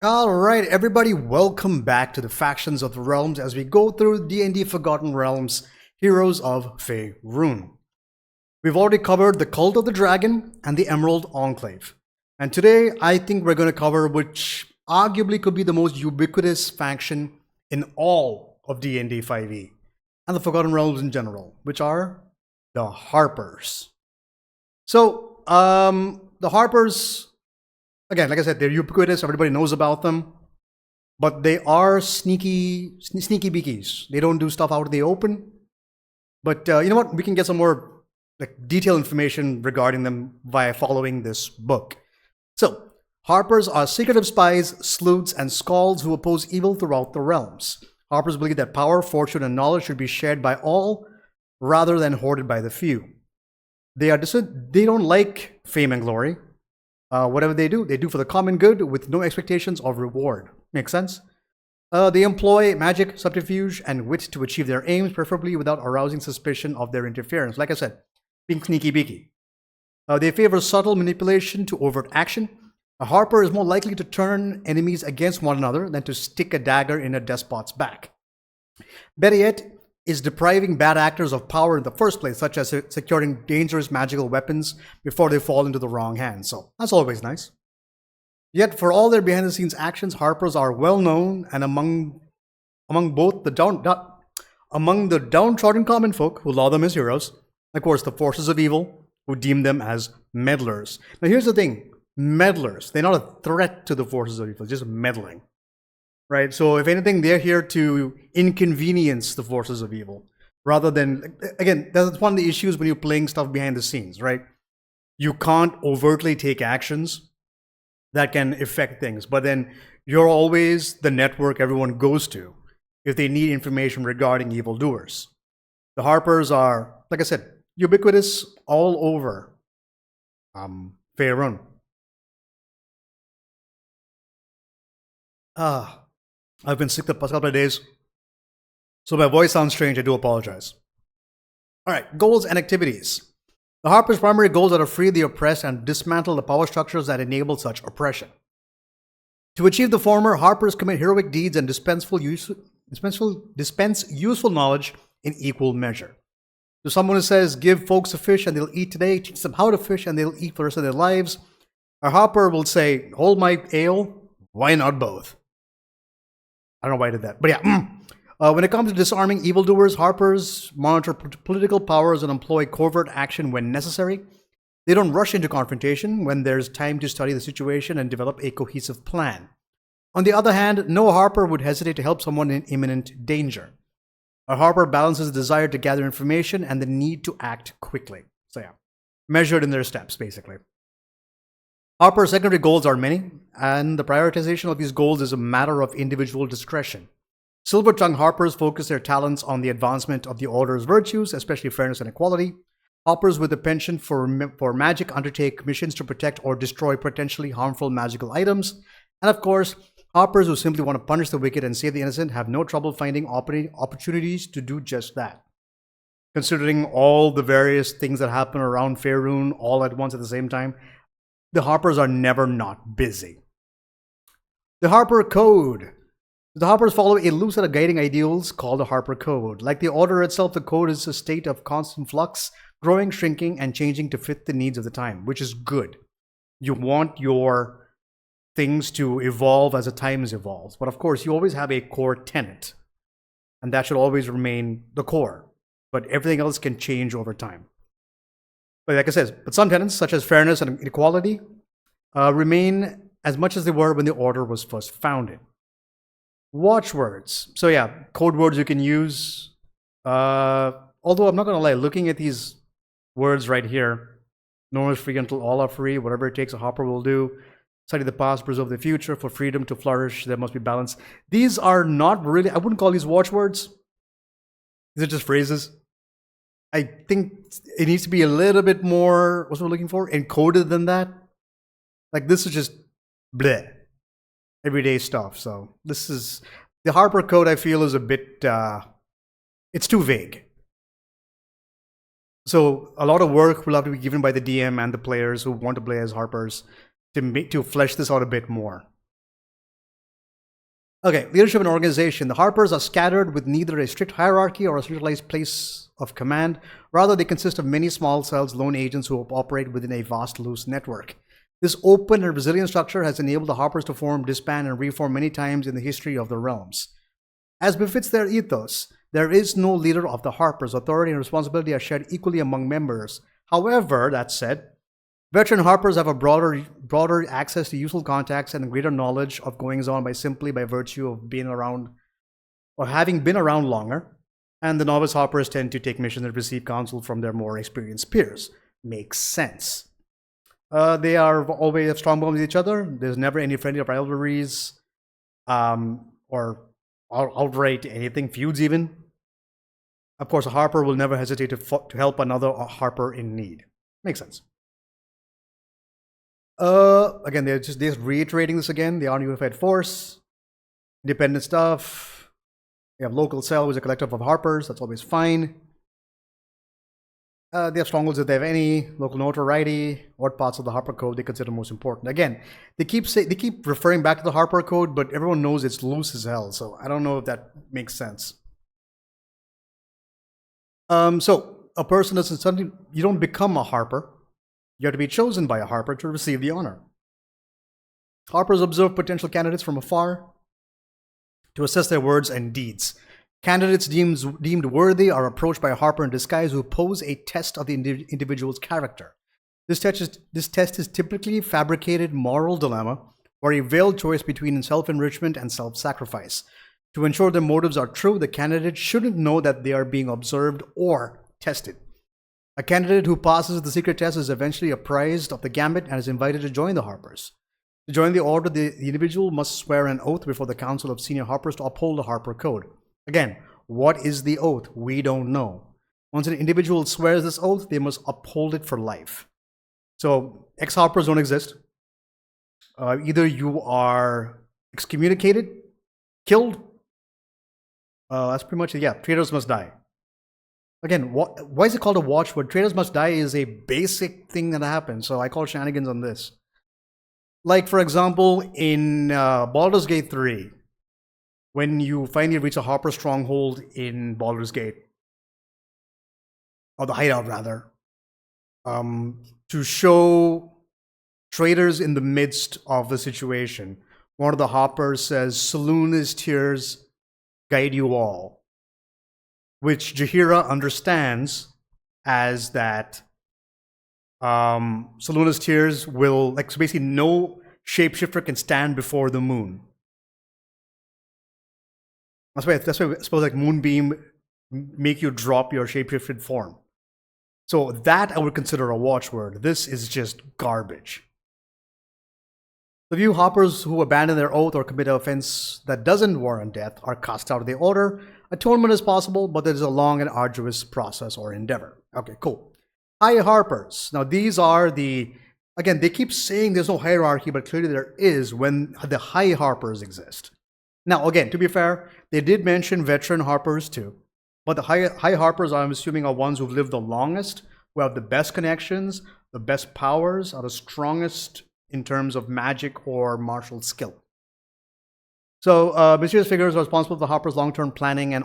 Alright everybody, welcome back to the Factions of the Realms as we go through D&D Forgotten Realms, Heroes of Faerun. We've already covered the Cult of the Dragon and the Emerald Enclave. And today I think we're going to cover which arguably could be the most ubiquitous faction in all of D&D 5e and the Forgotten Realms in general, which are the Harpers. So, the Harpers, again, like I said, they're ubiquitous. Everybody knows about them, but they are sneaky beakies. They don't do stuff out in the open. But you know what? We can get some more detailed information regarding them via following this book. So, Harpers are secretive spies, sleuths, and skalds who oppose evil throughout the realms. Harpers believe that power, fortune, and knowledge should be shared by all rather than hoarded by the few. They don't like fame and glory. Whatever they do for the common good with no expectations of reward. Makes sense? They employ magic, subterfuge, and wit to achieve their aims, preferably without arousing suspicion of their interference. Like I said, being sneaky beaky. They favor subtle manipulation to overt action. A Harper is more likely to turn enemies against one another than to stick a dagger in a despot's back. Better yet, is depriving bad actors of power in the first place, such as securing dangerous magical weapons before they fall into the wrong hands. So that's always nice. Yet, for all their behind-the-scenes actions, Harpers are well known and among the downtrodden common folk who laud them as heroes, and of course the forces of evil who deem them as meddlers. Now here's the thing: meddlers, they're not a threat to the forces of evil, just meddling. Right, so if anything, they're here to inconvenience the forces of evil, rather than, again, that's one of the issues when you're playing stuff behind the scenes, right? You can't overtly take actions that can affect things, but then you're always the network everyone goes to if they need information regarding evildoers. The Harpers are, like I said, ubiquitous all over Faerun. I've been sick the past couple of days, so my voice sounds strange. I do apologize. Alright, goals and activities. The Harpers' primary goals are to free the oppressed and dismantle the power structures that enable such oppression. To achieve the former, Harpers commit heroic deeds and dispense useful knowledge in equal measure. To someone who says, give folks a fish and they'll eat today, teach them how to fish and they'll eat for the rest of their lives, a Harper will say, hold my ale, why not both? I don't know why I did that, but yeah. When it comes to disarming evildoers, Harpers monitor political powers and employ covert action when necessary. They don't rush into confrontation when there's time to study the situation and develop a cohesive plan. On the other hand, no Harper would hesitate to help someone in imminent danger. A Harper balances the desire to gather information and the need to act quickly. So yeah, measured in their steps, basically. Harper's secondary goals are many, and the prioritization of these goals is a matter of individual discretion. Silver-tongued Harpers focus their talents on the advancement of the Order's virtues, especially fairness and equality. Harpers with a penchant for magic undertake missions to protect or destroy potentially harmful magical items. And of course, Harpers who simply want to punish the wicked and save the innocent have no trouble finding opportunities to do just that. Considering all the various things that happen around Faerun all at once at the same time, the Harpers are never not busy. The Harper Code. The Harpers follow a loose set of guiding ideals called the Harper Code. Like the Order itself, the Code is a state of constant flux, growing, shrinking, and changing to fit the needs of the time, which is good. You want your things to evolve as the times evolves. But of course, you always have a core tenet, and that should always remain the core. But everything else can change over time. But like I said, but some tenets, such as fairness and equality, remain as much as they were when the Order was first founded. Watchwords. So yeah, code words you can use. Although I'm not going to lie, looking at these words right here, no one is free until all are free. Whatever it takes, a Harper will do. Study the past, preserve the future. For freedom to flourish, there must be balance. These are not really, I wouldn't call these watchwords. These are just phrases. I think it needs to be a little bit more, what's what we're looking for, encoded than that. Like this is just bleh, everyday stuff. So this is, the Harper Code I feel is a bit, it's too vague. So a lot of work will have to be given by the DM and the players who want to play as Harpers to flesh this out a bit more. Okay, leadership and organization. The Harpers are scattered with neither a strict hierarchy or a centralized place of command. Rather, they consist of many small cells, lone agents who operate within a vast, loose network. This open and resilient structure has enabled the Harpers to form, disband, and reform many times in the history of the realms. As befits their ethos, there is no leader of the Harpers. Authority and responsibility are shared equally among members. However, that said, veteran Harpers have a broader access to useful contacts and greater knowledge of goings on by virtue of being around or having been around longer. And the novice Harpers tend to take missions and receive counsel from their more experienced peers. Makes sense. They are always have strong bonds with each other. There's never any friendly rivalries, or outright anything, feuds even. Of course, a Harper will never hesitate to help another Harper in need. Makes sense. Again, they're just reiterating this again. They are a unified force, independent stuff. They have local cell, which is a collective of Harpers. That's always fine. They have strongholds if they have any, local notoriety, what parts of the Harper Code they consider most important. Again, they keep referring back to the Harper Code, but everyone knows it's loose as hell, so I don't know if that makes sense. So a person doesn't suddenly, you don't become a Harper. You have to be chosen by a Harper to receive the honor. Harpers observe potential candidates from afar to assess their words and deeds. Candidates deemed worthy are approached by a Harper in disguise who pose a test of the individual's character. This test is typically fabricated moral dilemma or a veiled choice between self-enrichment and self-sacrifice. To ensure their motives are true, the candidate shouldn't know that they are being observed or tested. A candidate who passes the secret test is eventually apprised of the gambit and is invited to join the Harpers. To join the order, the individual must swear an oath before the Council of Senior Harpers to uphold the Harper Code. Again, what is the oath? We don't know. Once an individual swears this oath, they must uphold it for life. So, ex-Harpers don't exist. Either you are excommunicated, killed. That's pretty much it. Yeah, traitors must die. Again, why is it called a watchword? Traitors must die is a basic thing that happens. So I call shenanigans on this. Like, for example, in Baldur's Gate 3, when you finally reach a Harper stronghold in Baldur's Gate, or the hideout rather, to show traitors in the midst of the situation, one of the Harpers says, "Saloon tears guide you all," which Jaheira understands as that Saloon's tears will, like, so basically no shapeshifter can stand before the moon. That's why I suppose like Moonbeam make you drop your shapeshifted form. So that I would consider a watchword. This is just garbage. The few Harpers who abandon their oath or commit an offense that doesn't warrant death are cast out of the order. Atonement is possible, but there is a long and arduous process or endeavor. Okay, cool. High Harpers. Now these are again, they keep saying there's no hierarchy, but clearly there is when the High Harpers exist. Now, again, to be fair, they did mention veteran Harpers too. But the high Harpers, I'm assuming, are ones who've lived the longest, who have the best connections, the best powers, are the strongest in terms of magic or martial skill. So, mysterious figures are responsible for the Harpers' long-term planning and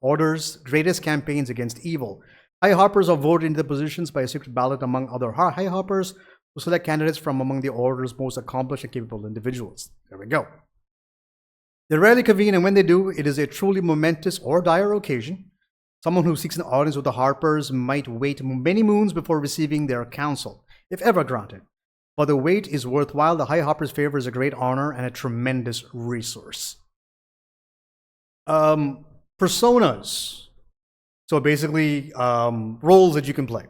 Order's greatest campaigns against evil. High Harpers are voted into the positions by a secret ballot among other High Harpers who select candidates from among the Order's most accomplished and capable individuals. There we go. They rarely convene, and when they do, it is a truly momentous or dire occasion. Someone who seeks an audience with the Harpers might wait many moons before receiving their counsel, if ever granted. But the wait is worthwhile. The High Harpers' favor is a great honor and a tremendous resource. Personas. So basically, roles that you can play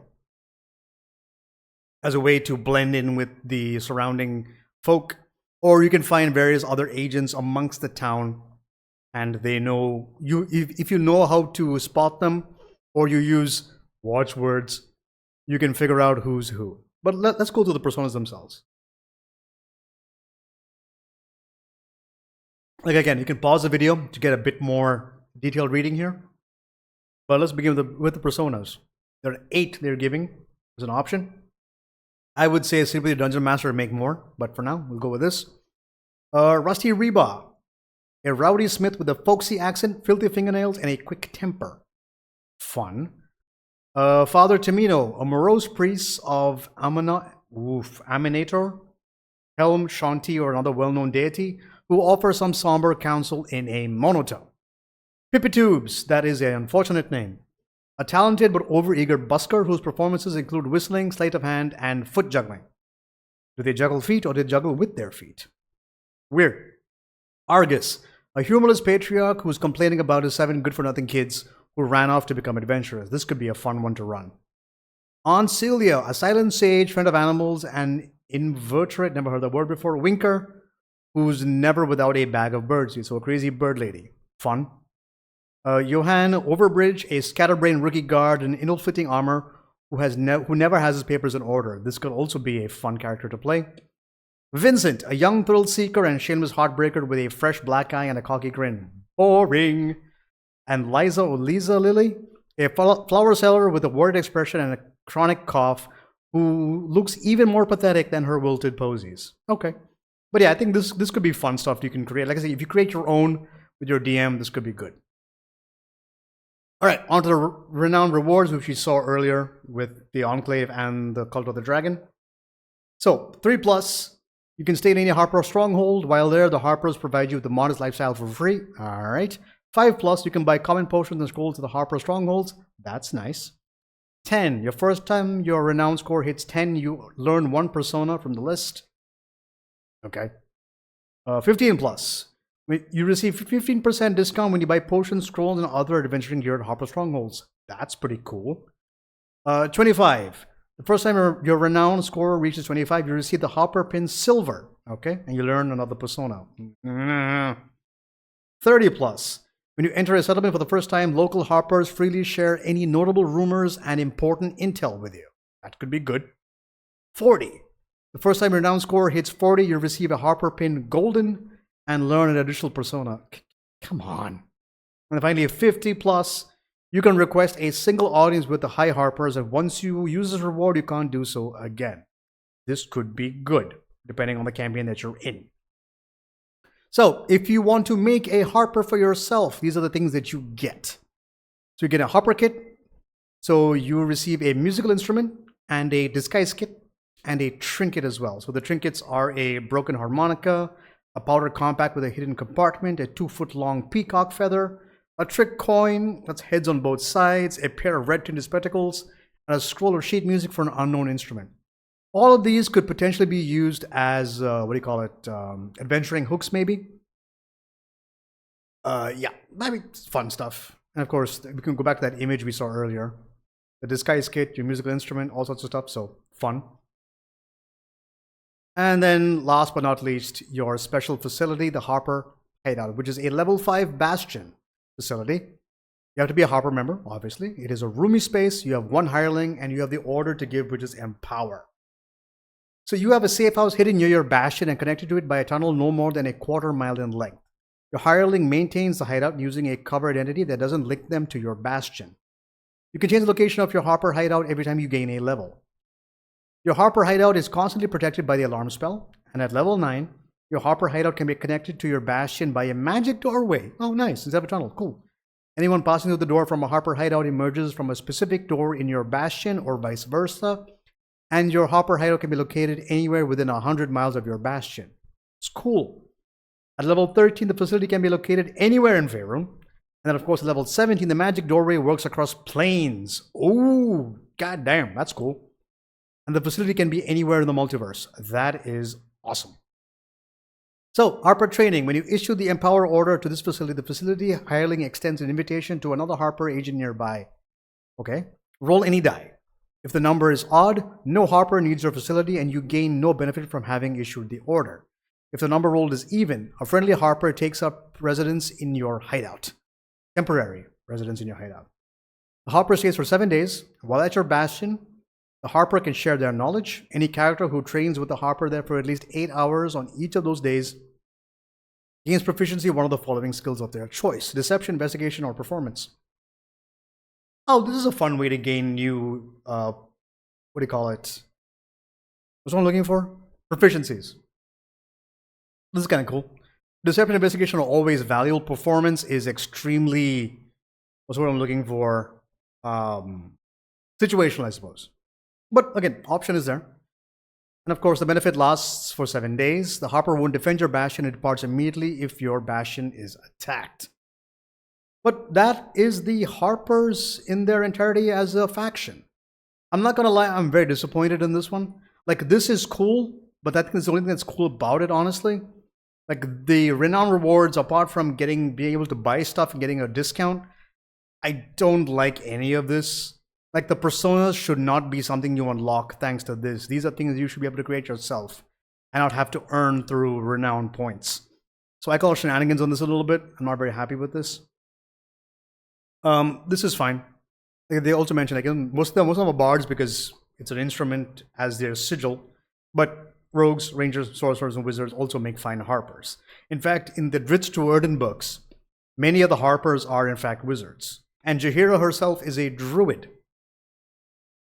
as a way to blend in with the surrounding folk. Or you can find various other agents amongst the town, and they know you. If you know how to spot them, or you use watchwords, you can figure out who's who. But let's go to the personas themselves. Like again, you can pause the video to get a bit more detailed reading here. But let's begin with the personas. There are 8 they're giving as an option. I would say simply the Dungeon Master to make more, but for now, we'll go with this. Rusty Reba. A rowdy smith with a folksy accent, filthy fingernails, and a quick temper. Fun. Father Tamino, a morose priest of Aminator, Helm, Shanti, or another well-known deity, who offers some somber counsel in a monotone. Pippitubes, that is an unfortunate name. A talented but overeager busker whose performances include whistling, sleight of hand, and foot juggling. Do they juggle feet or do they juggle with their feet? Weird. Argus, a humorless patriarch who's complaining about his 7 good-for-nothing kids who ran off to become adventurers. This could be a fun one to run. Aunt Celia, a silent sage, friend of animals, and invertebrate, never heard the word before, Winker, who's never without a bag of birdseed, so a crazy bird lady. Fun. Johann Overbridge, a scatterbrained rookie guard in ill-fitting armor who never has his papers in order. This could also be a fun character to play. Vincent, a young thrill-seeker and shameless heartbreaker with a fresh black eye and a cocky grin. Boring. And Liza Lily, a flower seller with a worried expression and a chronic cough who looks even more pathetic than her wilted posies. Okay. But yeah, I think this could be fun stuff you can create. Like I say, if you create your own with your DM, this could be good. All right, on to the renowned rewards, which we saw earlier with the Enclave and the Cult of the Dragon. So, 3+, you can stay in any Harper stronghold. While there, the Harpers provide you with the modest lifestyle for free. All right. 5+, you can buy common potions and scrolls to the Harper strongholds. That's nice. 10, your first time your renown score hits 10, you learn 1 persona from the list. Okay. 15+, you receive 15% discount when you buy potions, scrolls, and other adventuring gear at Harper strongholds. That's pretty cool. 25, the first time your renown score reaches 25, you receive the Harper pin silver. Okay, and you learn another persona. 30+, when you enter a settlement for the first time, local Harpers freely share any notable rumors and important intel with you. That could be good. 40, the first time your renown score hits 40, you receive a Harper pin golden and learn an additional persona. Come on. And finally, 50+, you can request a single audience with the High Harpers, and once you use this reward, you can't do so again. This could be good, depending on the campaign that you're in. So, if you want to make a Harper for yourself, these are the things that you get. So you get a Harper kit, so you receive a musical instrument, and a disguise kit, and a trinket as well. So the trinkets are a broken harmonica, a powder compact with a hidden compartment, a 2-foot-long peacock feather, a trick coin that's heads on both sides, a pair of red-tinted spectacles, and a scroll of sheet music for an unknown instrument. All of these could potentially be used as, adventuring hooks maybe? Yeah, maybe fun stuff. And of course, we can go back to that image we saw earlier. The disguise kit, your musical instrument, all sorts of stuff, so fun. And then, last but not least, your special facility, the Harper Hideout, which is a level 5 bastion facility. You have to be a Harper member, obviously. It is a roomy space, you have 1 hireling, and you have the order to give, which is Empower. So you have a safe house hidden near your bastion and connected to it by a tunnel no more than a quarter-mile in length. Your hireling maintains the hideout using a cover identity that doesn't link them to your bastion. You can change the location of your Harper Hideout every time you gain a level. Your Harper Hideout is constantly protected by the alarm spell, and at level 9, your Harper Hideout can be connected to your bastion by a magic doorway. Oh, nice, instead of a tunnel, cool. Anyone passing through the door from a Harper Hideout emerges from a specific door in your bastion or vice versa, and your Harper Hideout can be located anywhere within 100 miles of your bastion. It's cool. At level 13, the facility can be located anywhere in Faerun. And then, of course, at level 17, the magic doorway works across planes. Ooh, goddamn, that's cool. And the facility can be anywhere in the multiverse. That is awesome. So, Harper training. When you issue the Empower order to this facility, the facility hireling extends an invitation to another Harper agent nearby. Okay? Roll any die. If the number is odd, no Harper needs your facility and you gain no benefit from having issued the order. If the number rolled is even, a friendly Harper takes up residence in your hideout. Temporary residence in your hideout. The Harper stays for 7 days. While at your bastion, the Harper can share their knowledge. Any character who trains with the Harper there for at least 8 hours on each of those days gains proficiency in one of the following skills of their choice: deception, investigation, or performance. Oh, this is a fun way to gain new, what do you call it? What's one I'm looking for? Proficiencies. This is kind of cool. Deception investigation are always valuable. Performance is extremely, what's what I'm looking for? Situational, I suppose. But again, option is there. And of course, the benefit lasts for 7 days. The Harper won't defend your bastion. It departs immediately if your bastion is attacked. But that is the Harpers in their entirety as a faction. I'm not gonna lie, I'm very disappointed in this one. Like, this is cool, but that is the only thing that's cool about it, honestly. Like, the renown rewards, apart from being able to buy stuff and getting a discount, I don't like any of this. Like, the personas should not be something you unlock thanks to this. These are things you should be able to create yourself and not have to earn through renown points. So I call shenanigans on this a little bit. I'm not very happy with this. This is fine. They also mention, like, most of them are bards because it's an instrument as their sigil, but rogues, rangers, sorcerers, and wizards also make fine harpers. In fact, in the Dritz to Erden books, many of the harpers are in fact wizards. And Jaheira herself is a druid.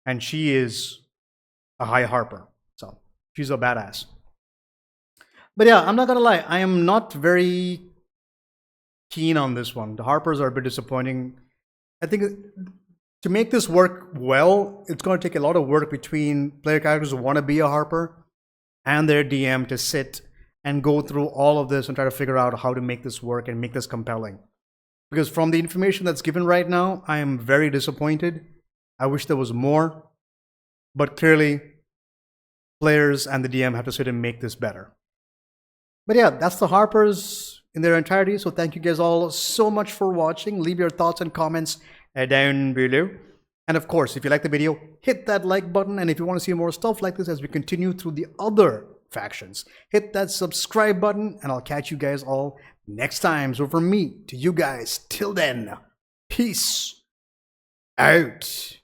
And she is a high harper. So she's a badass. But yeah, I'm not gonna lie, I am not very keen on this one. The harpers are a bit disappointing. I think to make this work well, it's going to take a lot of work between player characters who want to be a harper and their DM to sit and go through all of this and try to figure out how to make this work and make this compelling. Because from the information that's given right now, I am very disappointed. I wish there was more, but clearly players and the DM have to sit and make this better. But yeah, that's the Harpers in their entirety. So thank you guys all so much for watching. Leave your thoughts and comments down below. And of course, if you like the video, hit that like button. And if you want to see more stuff like this as we continue through the other factions, hit that subscribe button, and I'll catch you guys all next time. So from me to you guys, till then, peace out.